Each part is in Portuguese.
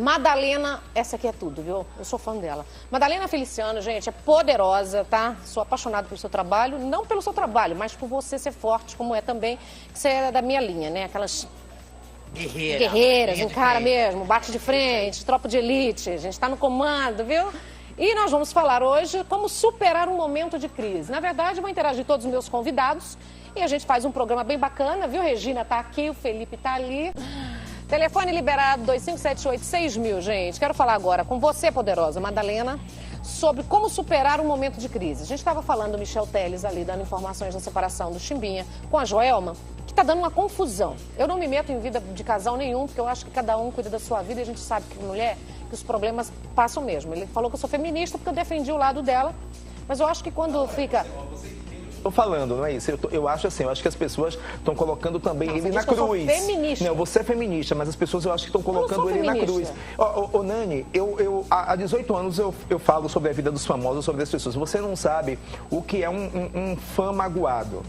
Madalena, essa aqui é tudo, viu? Eu sou fã dela. Madalena Feliciano, gente, é poderosa, tá? Sou apaixonada pelo seu trabalho, não pelo seu trabalho, mas por você ser forte, como é também, que você é da minha linha, né? Aquelas guerreiras, encara mesmo, bate de frente, tropa de elite, a gente tá no comando, viu? E nós vamos falar hoje como superar um momento de crise. Na verdade, eu vou interagir todos os meus convidados e a gente faz um programa bem bacana, viu? Regina tá aqui, o Felipe tá ali. Telefone liberado 2578-6000, gente. Quero falar agora com você, poderosa Madalena, sobre como superar um momento de crise. A gente estava falando do Michel Teles ali, dando informações da separação do Chimbinha com a Joelma, que está dando uma confusão. Eu não me meto em vida de casal nenhum, porque eu acho que cada um cuida da sua vida e a gente sabe que mulher, que os problemas passam mesmo. Ele falou que eu sou feminista porque eu defendi o lado dela, mas eu acho que quando fica... Tô falando, não é isso? Eu acho assim, eu acho que as pessoas estão colocando também ele na cruz. Eu sou feminista. Não, você é feminista, mas as pessoas eu acho que estão colocando ele na cruz. Ô, Nani, há 18 anos eu falo sobre a vida dos famosos, sobre as pessoas. Você não sabe o que é um fã magoado.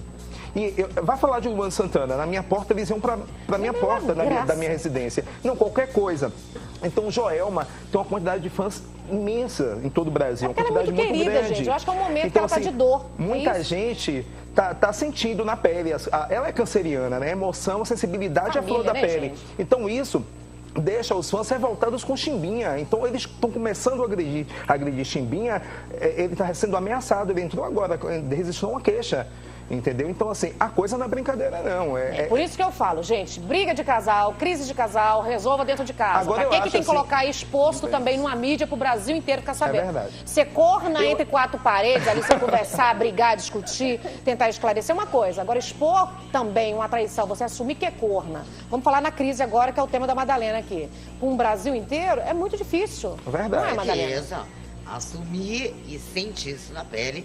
E vai falar de Luan Santana, na minha porta eles iam pra minha porta da minha residência. Não, qualquer coisa. Então, Joelma tem uma quantidade de fãs imensa em todo o Brasil. Uma quantidade muito querida, grande. Gente. Eu acho que é um momento então, que ela tá de dor. Muita gente tá sentindo na pele. Ela é canceriana, né? Emoção, sensibilidade é a flor da pele. Gente? Então, isso deixa os fãs revoltados com Chimbinha. Então, eles estão começando a agredir Chimbinha. Ele está sendo ameaçado. Ele entrou agora, registrou uma queixa. Entendeu? Então, assim, a coisa não é brincadeira, não. Por isso que eu falo, gente, briga de casal, crise de casal, resolva dentro de casa. Agora, pra que tem que colocar exposto também numa mídia pro Brasil inteiro ficar sabendo? É verdade. Você corna entre quatro paredes, ali você conversar, brigar, discutir, tentar esclarecer uma coisa. Agora, expor também uma traição, você assumir que é corna. Vamos falar na crise agora, que é o tema da Madalena aqui. Com o Brasil inteiro, é muito difícil. Verdade. Não é, Madalena? Assumir e sentir isso na pele,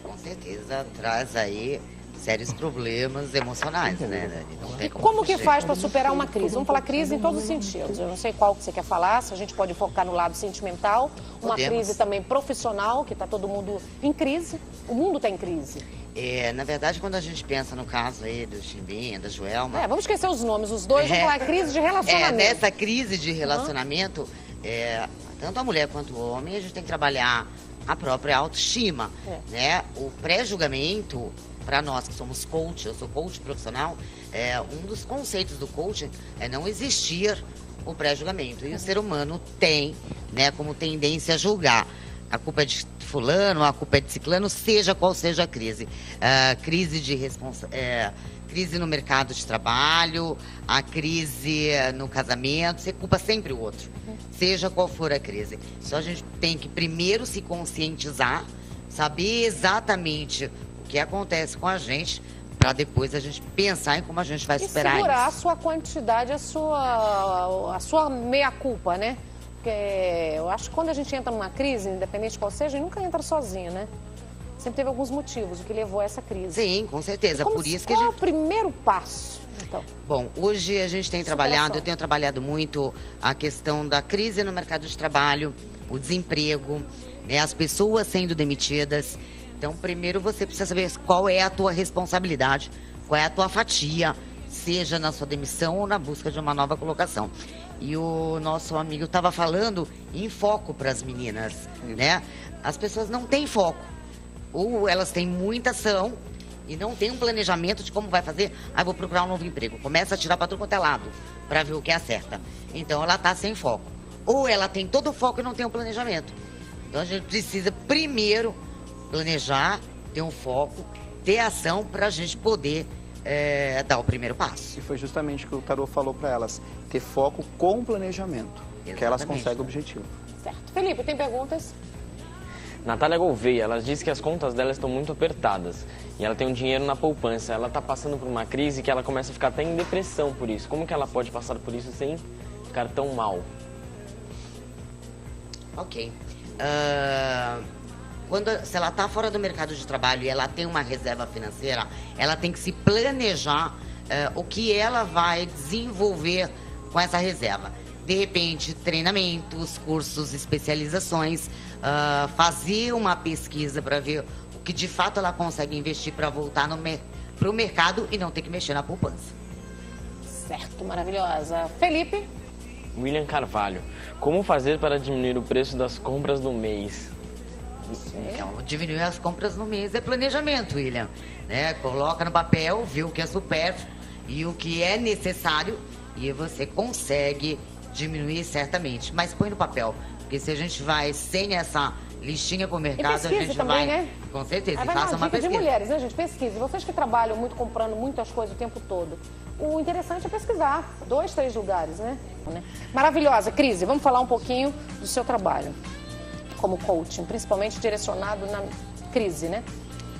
com certeza traz aí sérios problemas emocionais, né, Dani? Não tem como que faz para superar uma crise? Vamos falar crise em todos os sentidos. Eu não sei qual que você quer falar, se a gente pode focar no lado sentimental, uma crise também profissional, que está todo mundo em crise. O mundo está em crise. Na verdade, quando a gente pensa no caso aí do Chimbinha, da Joelma... vamos esquecer os nomes, os dois, vamos falar crise de relacionamento. Nessa crise de relacionamento, tanto a mulher quanto o homem, a gente tem que trabalhar a própria autoestima, né? O pré-julgamento, para nós que somos coach, eu sou coach profissional, um dos conceitos do coaching é não existir o pré-julgamento. E o ser humano tem, né, como tendência a julgar. A culpa é de fulano, a culpa é de ciclano, seja qual seja a crise. Crise no mercado de trabalho, a crise no casamento, você culpa sempre o outro, seja qual for a crise. Só a gente tem que primeiro se conscientizar, saber exatamente o que acontece com a gente, para depois a gente pensar em como a gente vai superar isso. Segurar a sua quantidade, a sua meia-culpa, né? Porque eu acho que quando a gente entra numa crise, independente de qual seja, a gente nunca entra sozinho, né? Sempre teve alguns motivos o que levou a essa crise. Sim, com certeza. Por isso que qual é o primeiro passo, então? Bom, hoje a gente tem trabalhado, eu tenho trabalhado muito a questão da crise no mercado de trabalho, o desemprego, né, as pessoas sendo demitidas. Então, primeiro você precisa saber qual é a tua responsabilidade, qual é a tua fatia, seja na sua demissão ou na busca de uma nova colocação. E o nosso amigo estava falando em foco para as meninas, né? As pessoas não têm foco. Ou elas têm muita ação e não têm um planejamento de como vai fazer. Vou procurar um novo emprego. Começa a tirar para tudo quanto é lado, para ver o que acerta. Então, ela está sem foco. Ou ela tem todo o foco e não tem um planejamento. Então, a gente precisa primeiro planejar, ter um foco, ter ação para a gente poder dar o primeiro passo. E foi justamente o que o Tarô falou para elas, ter foco com planejamento, que elas conseguem o objetivo. Certo. Felipe, tem perguntas? Natália Gouveia, ela diz que as contas dela estão muito apertadas e ela tem um dinheiro na poupança. Ela está passando por uma crise que ela começa a ficar até em depressão por isso. Como que ela pode passar por isso sem ficar tão mal? Ok. Se ela está fora do mercado de trabalho e ela tem uma reserva financeira, ela tem que se planejar o que ela vai desenvolver com essa reserva. De repente, treinamentos, cursos, especializações, fazer uma pesquisa para ver o que de fato ela consegue investir para voltar para o mercado e não ter que mexer na poupança. Certo, maravilhosa. Felipe? William Carvalho. Como fazer para diminuir o preço das compras do mês? Então, diminuir as compras no mês é planejamento, William. Né? Coloca no papel, vê o que é supérfluo e o que é necessário e você consegue diminuir certamente. Mas põe no papel, porque se a gente vai sem essa listinha pro mercado, a gente também, vai... né? Com certeza, Aí e faça uma pesquisa. de mulheres, né, gente? Pesquise. Vocês que trabalham muito comprando muitas coisas o tempo todo, o interessante é pesquisar. 2, 3 lugares, né? Maravilhosa. Crise, vamos falar um pouquinho do seu trabalho como coaching, principalmente direcionado na crise, né?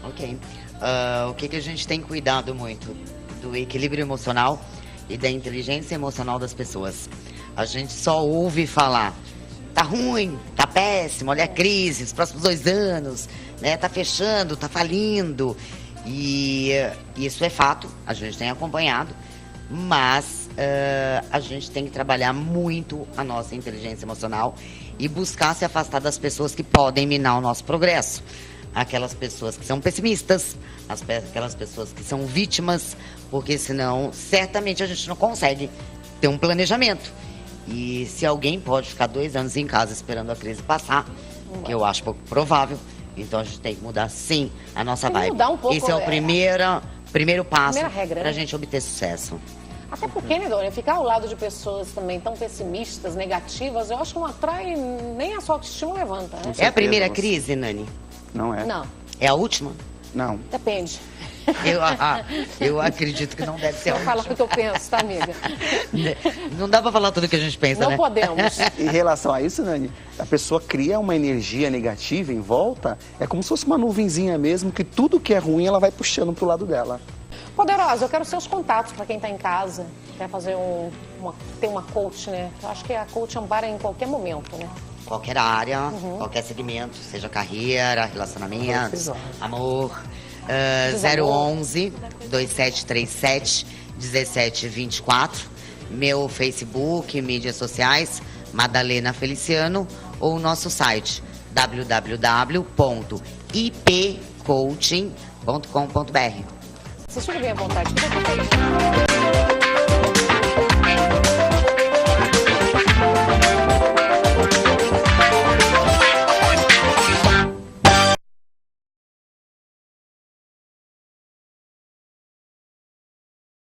Ok. O que a gente tem cuidado muito? Do equilíbrio emocional e da inteligência emocional das pessoas. A gente só ouve falar, tá ruim, tá péssimo, olha a crise, os próximos 2 anos, né? Tá fechando, tá falindo. E isso é fato, a gente tem acompanhado, mas a gente tem que trabalhar muito a nossa inteligência emocional e buscar se afastar das pessoas que podem minar o nosso progresso. Aquelas pessoas que são pessimistas, aquelas pessoas que são vítimas, porque senão certamente a gente não consegue ter um planejamento. E se alguém pode ficar 2 anos em casa esperando a crise passar, que eu acho pouco provável, então a gente tem que mudar sim a nossa vibe. Mudar um pouco, esse é o primeiro passo regra, para a né? gente obter sucesso. Até porque, né, Dona, ficar ao lado de pessoas também tão pessimistas, negativas, eu acho que não atrai, nem a sua autoestima levanta, né? É a primeira crise, Nani? Não é? Não, É a última? Não. depende. Eu acredito que não deve ser a Eu última. falo o que eu penso, tá, amiga? Não dá pra falar tudo que a gente pensa, Não né? podemos. Em relação a isso, Nani, a pessoa cria uma energia negativa em volta, é como se fosse uma nuvenzinha mesmo, que tudo que é ruim ela vai puxando pro lado dela. Poderosa, eu quero seus contatos para quem está em casa, quer fazer ter uma coach, né? Eu acho que a coach ampara em qualquer momento, né? Qualquer área, qualquer segmento, seja carreira, relacionamentos, amor. 011 2737 1724. Meu Facebook, mídias sociais, Madalena Feliciano, ou o nosso site www.ipcoaching.com.br. Vocês ficam bem à vontade. Fica aqui.